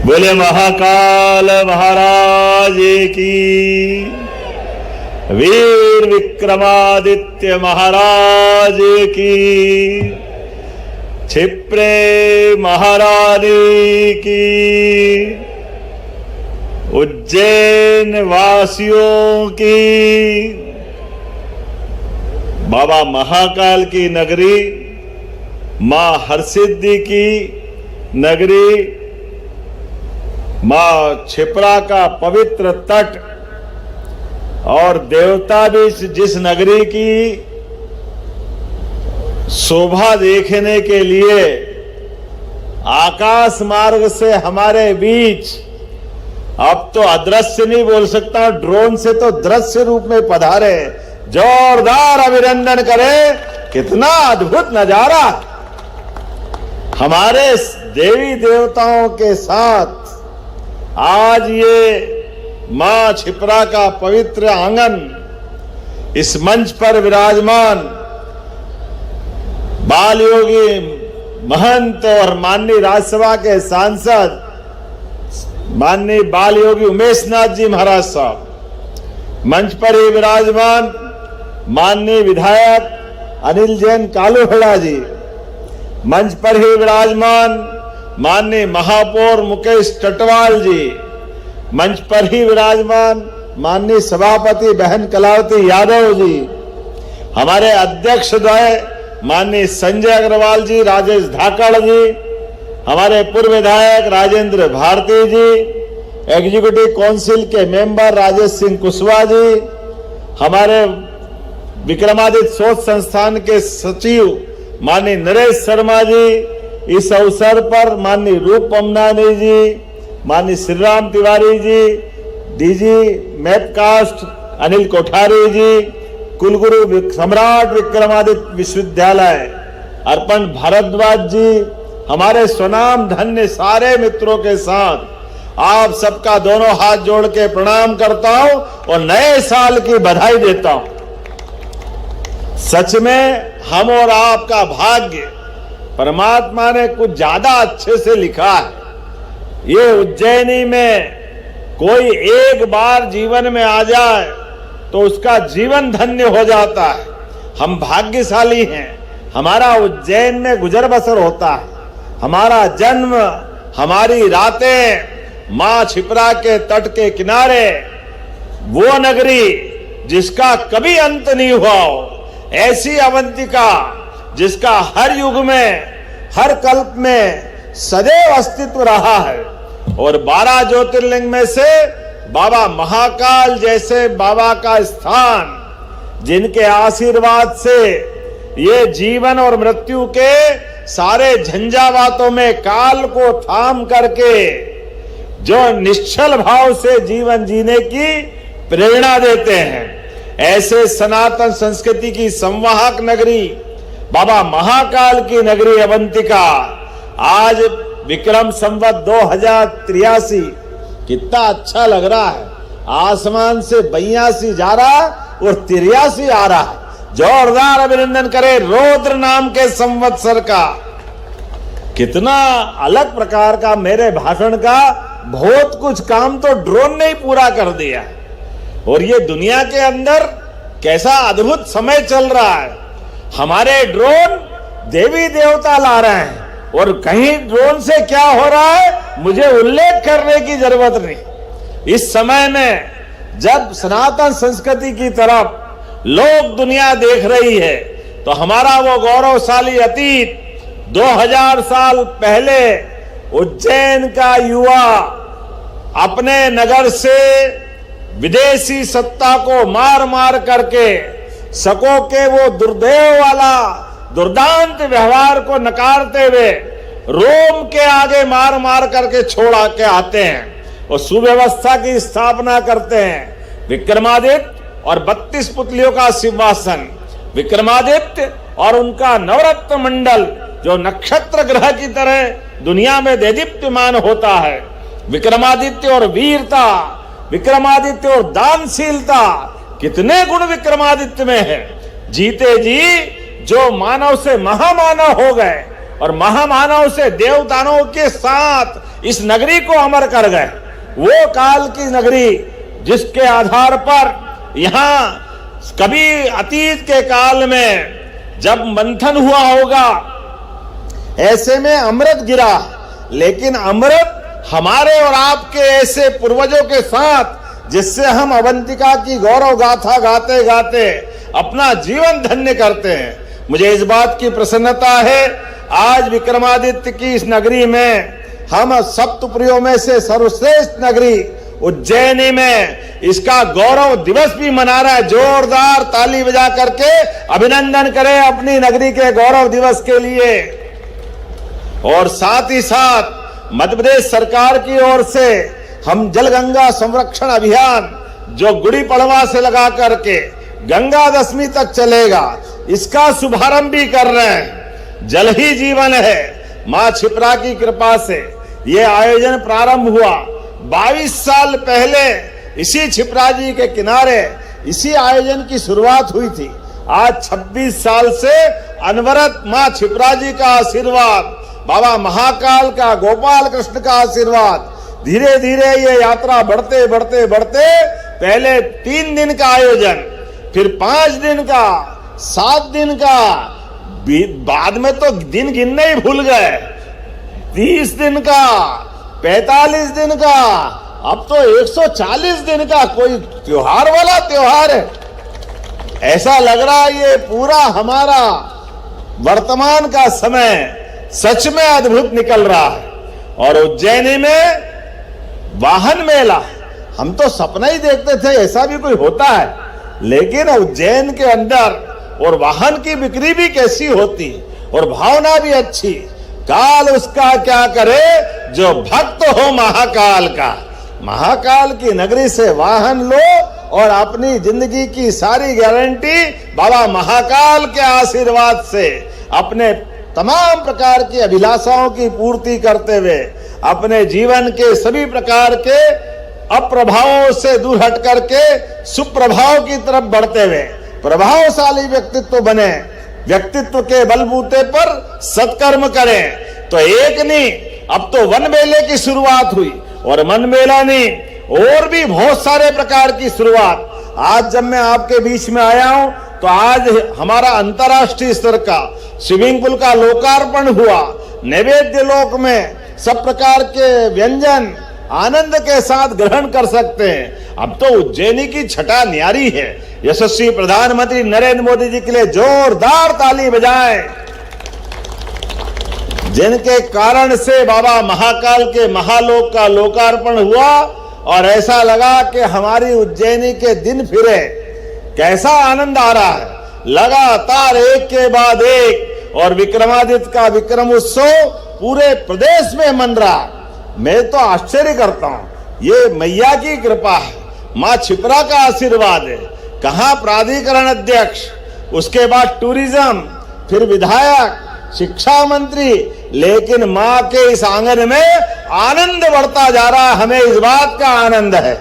बोले महाकाल महाराज की, वीर विक्रमादित्य महाराज की, क्षिप्रे महारानी की, उज्जैन वासियों की, बाबा महाकाल की नगरी, मां हरसिद्धि की नगरी, मां क्षिप्रा का पवित्र तट और देवता भी जिस नगरी की शोभा देखने के लिए आकाश मार्ग से हमारे बीच, अब तो अदृश्य नहीं बोल सकता, ड्रोन से तो दृश्य रूप में पधारे। जोरदार अभिनंदन करें, कितना अद्भुत नजारा। हमारे देवी देवताओं के साथ आज ये मां क्षिप्रा का पवित्र आंगन, इस मंच पर विराजमान बाल योगी महंत और माननीय राज्यसभा के सांसद माननीय बाल योगी उमेश नाथ जी महाराज साहब, मंच पर ही विराजमान माननीय विधायक अनिल जैन कालूहड़ा जी, मंच पर ही विराजमान माननीय महापौर मुकेश टटवाल जी, मंच पर ही विराजमान माननीय सभापति बहन कलावती यादव जी, हमारे अध्यक्ष द्वय माननीय संजय अग्रवाल जी, राजेश धाकड़ जी, हमारे पूर्व विधायक राजेंद्र भारती जी, एग्जीक्यूटिव काउंसिल के मेंबर राजेश सिंह कुशवाहा जी, हमारे विक्रमादित्य शोध संस्थान के सचिव माननीय नरेश शर्मा जी, इस अवसर पर माननीय रूप अमनानी जी, माननीय श्री राम तिवारी जी, डीजी मैपकास्ट अनिल कोठारी जी, कुलगुरु सम्राट विक्रमादित्य विश्वविद्यालय अर्पण भारद्वाज जी, हमारे स्वनाम धन्य सारे मित्रों के साथ आप सबका दोनों हाथ जोड़ के प्रणाम करता हूं और नए साल की बधाई देता हूं। सच में हम और आपका भाग्य परमात्मा ने कुछ ज्यादा अच्छे से लिखा है। ये उज्जैनी में कोई एक बार जीवन में आ जाए तो उसका जीवन धन्य हो जाता है। हम भाग्यशाली हैं, हमारा उज्जैन में गुजर बसर होता है। हमारा जन्म, हमारी रातें मां क्षिप्रा के तट के किनारे, वो नगरी जिसका कभी अंत नहीं हुआ हो, ऐसी अवंतिका जिसका हर युग में, हर कल्प में सदैव अस्तित्व रहा है। और 12 ज्योतिर्लिंग में से बाबा महाकाल जैसे बाबा का स्थान, जिनके आशीर्वाद से ये जीवन और मृत्यु के सारे झंझावातों में काल को थाम करके जो निश्चल भाव से जीवन जीने की प्रेरणा देते हैं, ऐसे सनातन संस्कृति की संवाहक नगरी बाबा महाकाल की नगरी अवंतिका आज विक्रम संवत 2083, कितना अच्छा लग रहा है। आसमान से 82 जा रहा और 83 आ रहा है। जोरदार अभिनंदन करें रौद्र नाम के संवत्सर का। कितना अलग प्रकार का मेरे भाषण का बहुत कुछ काम तो ड्रोन ने ही पूरा कर दिया। और ये दुनिया के अंदर कैसा अद्भुत समय चल रहा है। हमारे ड्रोन देवी देवता ला रहे हैं और कहीं ड्रोन से क्या हो रहा है मुझे उल्लेख करने की जरूरत नहीं। इस समय में जब सनातन संस्कृति की तरफ लोग दुनिया देख रही है तो हमारा वो गौरवशाली अतीत 2000 साल पहले उज्जैन का युवा अपने नगर से विदेशी सत्ता को मार मार करके शकों के वो दुर्देव वाला दुर्दांत व्यवहार को नकारते हुए रोम के आगे मार मार करके छोड़ा के आते हैं और सुव्यवस्था की स्थापना करते हैं। विक्रमादित्य और 32 पुतलियों का सिंहासन, विक्रमादित्य और उनका नवरत्न मंडल जो नक्षत्र ग्रह की तरह दुनिया में देदीप्यमान होता है। विक्रमादित्य और वीरता, विक्रमादित्य और दानशीलता, कितने गुण विक्रमादित्य में है। जीते जी जो मानव से महामानव हो गए और महामानव से देवदानों के साथ इस नगरी को अमर कर गए। वो काल की नगरी जिसके आधार पर यहां कभी अतीत के काल में जब मंथन हुआ होगा, ऐसे में अमृत गिरा, लेकिन अमृत हमारे और आपके ऐसे पूर्वजों के साथ जिससे हम अवंतिका की गौरव गाथा गाते गाते अपना जीवन धन्य करते हैं। मुझे इस बात की प्रसन्नता है, आज विक्रमादित्य की इस नगरी में हम सप्तपुरियों में से सर्वश्रेष्ठ नगरी उज्जैनी में इसका गौरव दिवस भी मना रहा है। जोरदार ताली बजा करके अभिनंदन करें अपनी नगरी के गौरव दिवस के लिए। और साथ ही साथ मध्य प्रदेश सरकार की ओर से हम जल गंगा संरक्षण अभियान जो गुड़ी पड़वा से लगा करके गंगा दशमी तक चलेगा, इसका शुभारंभ भी कर रहे हैं। जल ही जीवन है। मां क्षिप्रा की कृपा से ये आयोजन प्रारंभ हुआ। 22 साल पहले इसी क्षिप्रा जी के किनारे इसी आयोजन की शुरुआत हुई थी। आज 26 साल से अनवरत मां क्षिप्रा जी का आशीर्वाद, बाबा महाकाल का, गोपाल कृष्ण का आशीर्वाद, धीरे धीरे ये यात्रा बढ़ते बढ़ते बढ़ते पहले 3 दिन का आयोजन, फिर 5 दिन का, 7 दिन का, बाद में तो दिन गिनने ही भूल गए, 30 दिन का, 45 दिन का, अब तो 140 दिन का कोई त्योहार वाला त्योहार है। ऐसा लग रहा है ये पूरा हमारा वर्तमान का समय सच में अद्भुत निकल रहा है। और उज्जैनी में वाहन मेला, हम तो सपना ही देखते थे ऐसा भी कोई होता है, लेकिन उज्जैन के अंदर और वाहन की बिक्री भी कैसी होती और भावना भी अच्छी। काल उसका क्या करे जो भक्त हो महाकाल का। महाकाल की नगरी से वाहन लो और अपनी जिंदगी की सारी गारंटी बाबा महाकाल के आशीर्वाद से अपने तमाम प्रकार की अभिलाषाओं की पूर्ति करते हुए अपने जीवन के सभी प्रकार के अप्रभावों से दूर हट करके सुप्रभाव की तरफ बढ़ते हुए प्रभावशाली व्यक्तित्व बने, व्यक्तित्व के बलबूते पर सत्कर्म करें। तो एक नहीं, अब तो वन मेले की शुरुआत हुई और मन मेला नहीं, और भी बहुत सारे प्रकार की शुरुआत। आज जब मैं आपके बीच में आया हूं तो आज हमारा अंतर्राष्ट्रीय स्तर का स्विमिंग पूल का लोकार्पण हुआ। नैवेद्य लोक में सब प्रकार के व्यंजन आनंद के साथ ग्रहण कर सकते हैं। अब तो उज्जैनी की छटा न्यारी है। यशस्वी प्रधानमंत्री नरेंद्र मोदी जी के लिए जोरदार ताली बजाएं, जिनके कारण से बाबा महाकाल के महालोक का लोकार्पण हुआ और ऐसा लगा कि हमारी उज्जैनी के दिन फिरे। कैसा आनंद आ रहा है, लगातार एक के बाद एक, और विक्रमादित्य का विक्रम उत्सव पूरे प्रदेश में मन रहा। मैं तो आश्चर्य करता हूं, ये मैया की कृपा है, मां क्षिप्रा का आशीर्वाद है। कहां प्राधिकरण अध्यक्ष, उसके बाद टूरिज्म, फिर विधायक, शिक्षा मंत्री, लेकिन मां के इस आंगन में आनंद बढ़ता जा रहा है। हमें इस बात का आनंद है।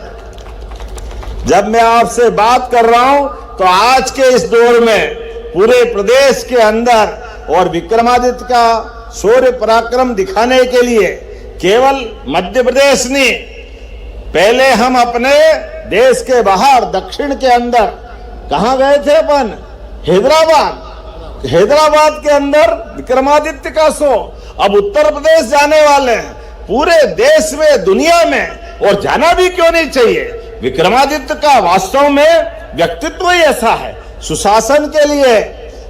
जब मैं आपसे बात कर रहा हूं तो आज के इस दौर में पूरे प्रदेश के अंदर और विक्रमादित्य का शौर्य पराक्रम दिखाने के लिए केवल मध्य प्रदेश नहीं, पहले हम अपने देश के बाहर दक्षिण के अंदर कहां गए थे अपन? हैदराबाद। हैदराबाद के अंदर विक्रमादित्य का शो। अब उत्तर प्रदेश जाने वाले हैं, पूरे देश में, दुनिया में, और जाना भी क्यों नहीं चाहिए। विक्रमादित्य का वास्तव में व्यक्तित्व ही ऐसा है। सुशासन के लिए,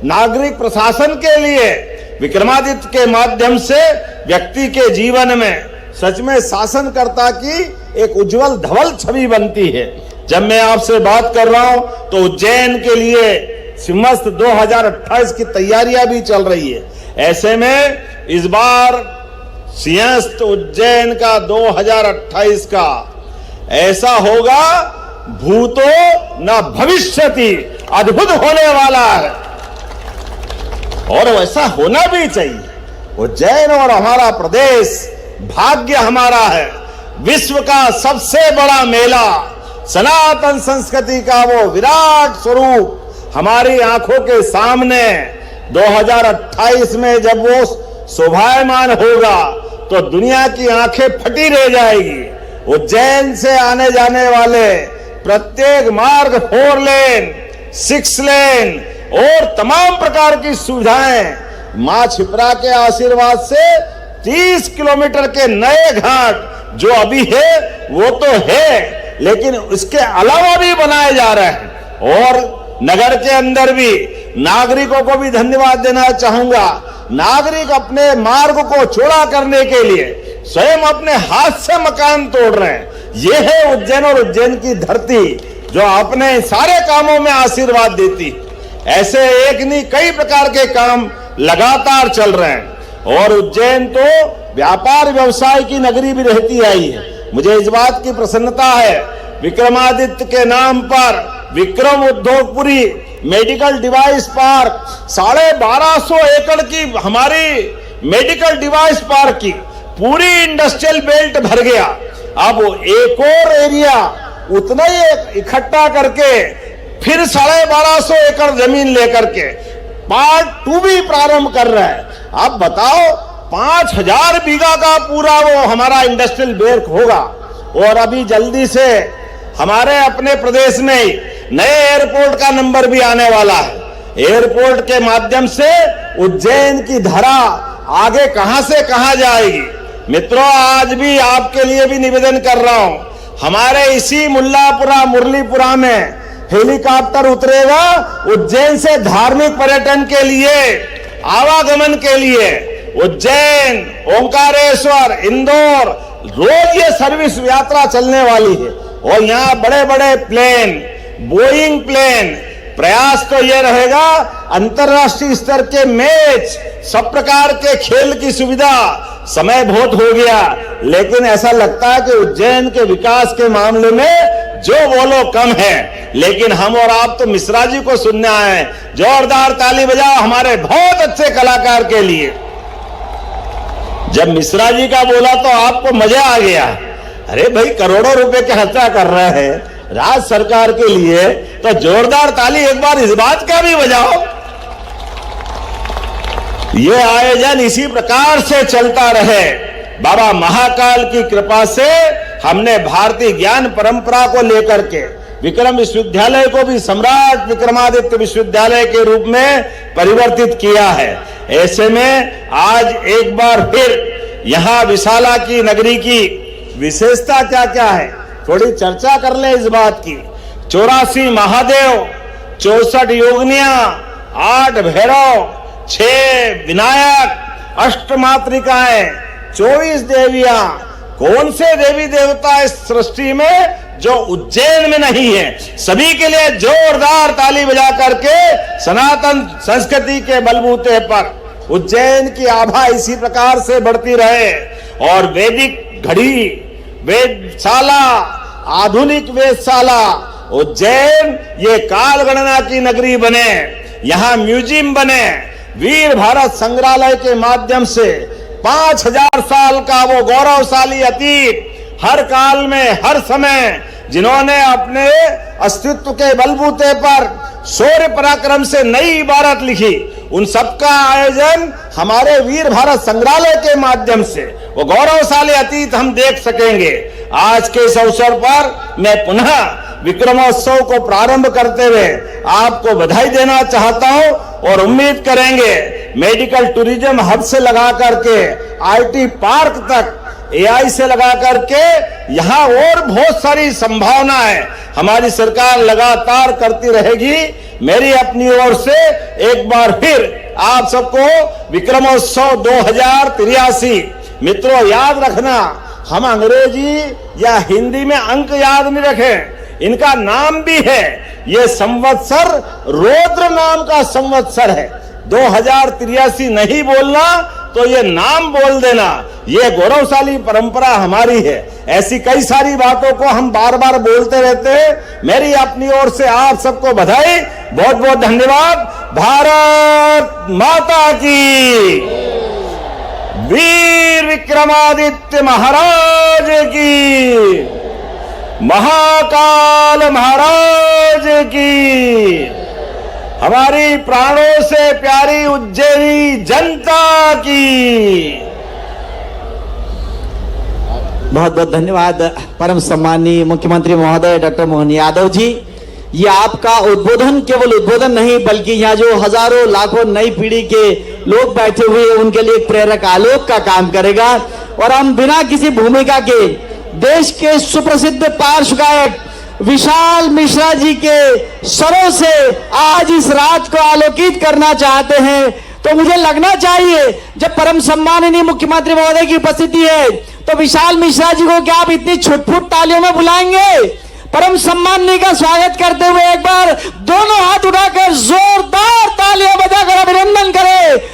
नागरिक प्रशासन के लिए विक्रमादित्य के माध्यम से व्यक्ति के जीवन में सच में शासनकर्ता की एक उज्जवल धवल छवि बनती है। जब मैं आपसे बात कर रहा हूं तो उज्जैन के लिए सिमस्त 2028 की तैयारियां भी चल रही है। ऐसे में इस बार सिंहस्थ उज्जैन का 2028 का ऐसा होगा, भूतो न भविष्यति, अद्भुत होने वाला है और वैसा होना भी चाहिए। उज्जैन और हमारा प्रदेश भाग्य हमारा है। विश्व का सबसे बड़ा मेला, सनातन संस्कृति का वो विराट स्वरूप हमारी आंखों के सामने 2028 में जब वो शोभायमान होगा तो दुनिया की आंखें फटी रह जाएगी। उज्जैन से आने जाने वाले प्रत्येक मार्ग 4 लेन, 6 लेन और तमाम प्रकार की सुविधाएं मां क्षिप्रा के आशीर्वाद से 30 किलोमीटर के नए घाट जो अभी है वो तो है, लेकिन इसके अलावा भी बनाए जा रहे हैं। और नगर के अंदर भी नागरिकों को भी धन्यवाद देना चाहूंगा। नागरिक अपने मार्ग को चौड़ा करने के लिए स्वयं अपने हाथ से मकान तोड़ रहे हैं। ये है उज्जैन और उज्जैन की धरती जो अपने सारे कामों में आशीर्वाद देती। ऐसे एक नहीं कई प्रकार के काम लगातार चल रहे हैं और उज्जैन तो व्यापार व्यवसाय की नगरी भी रहती आई है। मुझे इस बात की प्रसन्नता है, विक्रमादित्य के नाम पर विक्रम उद्योगपुरी मेडिकल डिवाइस पार्क 1250 एकड़ की हमारी मेडिकल डिवाइस पार्क की पूरी इंडस्ट्रियल बेल्ट भर गया। अब एक और एरिया उतना ही इकट्ठा करके फिर 1250 एकड़ जमीन लेकर के पार्ट 2 भी प्रारंभ कर रहा है। आप बताओ 5000 बीघा का पूरा वो हमारा इंडस्ट्रियल बेल्ट होगा। और अभी जल्दी से हमारे अपने प्रदेश में नए एयरपोर्ट का नंबर भी आने वाला है। एयरपोर्ट के माध्यम से उज्जैन की धरा आगे कहां से कहां जाएगी। मित्रों, आज भी आपके लिए भी निवेदन कर रहा हूं, हमारे इसी मुल्लापुरा मुरलीपुरा में हेलीकॉप्टर उतरेगा उज्जैन से धार्मिक पर्यटन के लिए, आवागमन के लिए। उज्जैन, ओंकारेश्वर, इंदौर रोज ये सर्विस यात्रा चलने वाली है। और यहाँ बड़े बड़े प्लेन, बोइंग प्लेन, प्रयास तो ये रहेगा अंतर्राष्ट्रीय स्तर के मैच, सब प्रकार के खेल की सुविधा। समय बहुत हो गया, लेकिन ऐसा लगता है कि उज्जैन के विकास के मामले में जो बोलो कम है। लेकिन हम और आप तो मिश्रा जी को सुनने आए हैं। जोरदार ताली बजाओ हमारे बहुत अच्छे कलाकार के लिए। जब मिश्रा जी का बोला तो आपको मजा आ गया। अरे भाई, करोड़ों रुपए के खर्चा कर रहे हैं राज्य सरकार के लिए, तो जोरदार ताली एक बार इस बात का भी बजाओ। ये आयोजन इसी प्रकार से चलता रहे। बाबा महाकाल की कृपा से हमने भारतीय ज्ञान परंपरा को लेकर के विक्रम विश्वविद्यालय को भी सम्राट विक्रमादित्य विश्वविद्यालय के रूप में परिवर्तित किया है। ऐसे में आज एक बार फिर यहाँ विशाला की नगरी की विशेषता क्या क्या है, थोड़ी चर्चा कर ले इस बात की। 84 महादेव, 64 योगिनियां, 8 भैरव, 6 विनायक, 8 मातृकाएं, 24 देवियां। कौन से देवी देवता इस सृष्टि में जो उज्जैन में नहीं है। सभी के लिए जोरदार ताली बजा करके सनातन संस्कृति के बलबूते पर उज्जैन की आभा इसी प्रकार से बढ़ती रहे। और वैदिक घड़ी, वेदशाला, आधुनिक वेदशाला, उज्जैन ये काल गणना की नगरी बने। यहाँ म्यूजियम बने। वीर भारत संग्रहालय के माध्यम से 5000 साल का वो गौरवशाली अतीत, हर काल में हर समय जिन्होंने अपने अस्तित्व के बलबूते पर शौर्य पराक्रम से नई इबारत लिखी, उन सबका आयोजन हमारे वीर भारत संग्रहालय के माध्यम से वो गौरवशाली अतीत हम देख सकेंगे। आज के इस अवसर पर मैं पुनः विक्रमोत्सव को प्रारंभ करते हुए आपको बधाई देना चाहता हूं और उम्मीद करेंगे मेडिकल टूरिज्म हब से लगा करके आईटी पार्क तक, एआई से लगा करके यहाँ और बहुत सारी संभावनाएं हमारी सरकार लगातार करती रहेगी। मेरी अपनी ओर से एक बार फिर आप सबको विक्रमोत्सव 2083। मित्रों, याद रखना, हम अंग्रेजी या हिंदी में अंक याद नहीं रखें, इनका नाम भी है। ये संवत्सर रौद्र नाम का संवत्सर है। 2083 नहीं बोलना तो ये नाम बोल देना। ये गौरवशाली परंपरा हमारी है। ऐसी कई सारी बातों को हम बार बार बोलते रहते हैं। मेरी अपनी ओर से आप सबको बधाई, बहुत बहुत धन्यवाद। भारत माता की, वीर विक्रमादित्य महाराज की, महाकाल महाराज की। हमारी प्राणों से प्यारी उज्जैनी जनता की। बहुत बहुत धन्यवाद परम सम्मानीय मुख्यमंत्री महोदय डॉक्टर मोहन यादव जी। ये आपका उद्बोधन केवल उद्बोधन नहीं बल्कि यहाँ जो हजारों लाखों नई पीढ़ी के लोग बैठे हुए हैं उनके लिए एक प्रेरक आलोक का काम करेगा। और हम बिना किसी भूमिका के देश के सुप्रसिद्ध पार्श्व गायक विशाल मिश्रा जी के स्वरों से आज इस रात को आलोकित करना चाहते हैं। तो मुझे लगना चाहिए जब परम सम्माननीय मुख्यमंत्री महोदय की उपस्थिति है तो विशाल मिश्रा जी को क्या आप इतनी छुटपुट तालियों में बुलाएंगे? परम सम्माननीय का स्वागत करते हुए एक बार दोनों हाथ उठाकर जोरदार तालियां बजाकर अभिनंदन करें।